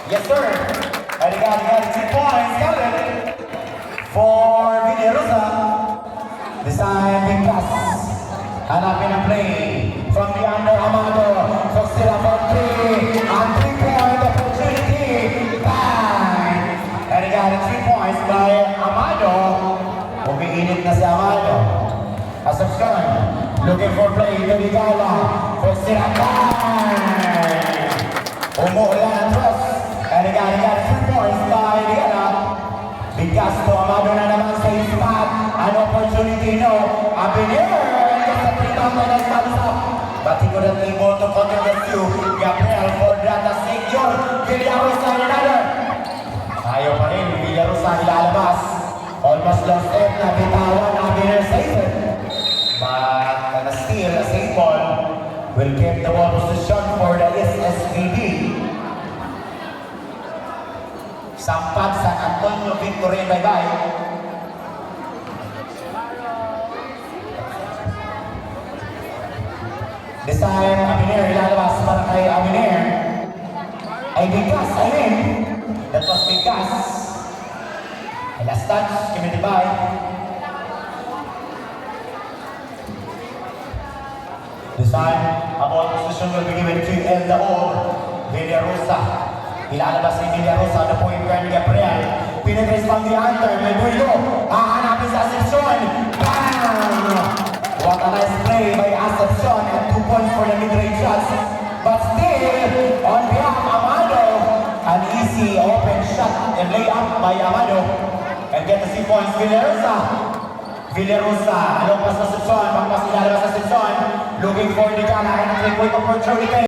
Yes, sir. And he got 2 points. Got it. For Villarosa. This time, big pass. Hanapin ang play. From the under, Amado. So sila for 3. And 3-point opportunity. Bang! And he got 3 points by Amado. Umiinit na si Amado. Assumption. Looking for play. Ligala. For sila. Bang! Umuulan ang cross. And he got 3 points by Ligala. Big gas to Amado na naman sa spot. An opportunity, no. Abiner. But he couldn't be able to counter the few. Gabriel for Drata Secure. Villarosa another. Ayaw pa rin. Villarosa ilalabas. Almost lost it na bitawan. Abiner safe it. But still a safe ball will get the ball position for the SSVD. Sampat San Antonio Victory. Bye-bye. This time, Abiner ilalabas para kay Abiner. Ay Bigas, that was Bigas. Last touch, Kimitibay. This time, a ball position will be given to El Daog. Villarosa. Ilalabas ni Villarosa, the point guard ni Gabriel. Pinagres pang di under, may bulo. Hahanapin sa Ascension. Bang! What a nice play by Ascension and 2 points for the mid-range shots. But still, on behalf of Amado, an easy open shot and layup by Amado. And get the 3 points, Villarosa. Villarosa, along pas Ascension, pangpas ilalabas Ascension. Looking for the Gala and 3-point opportunity.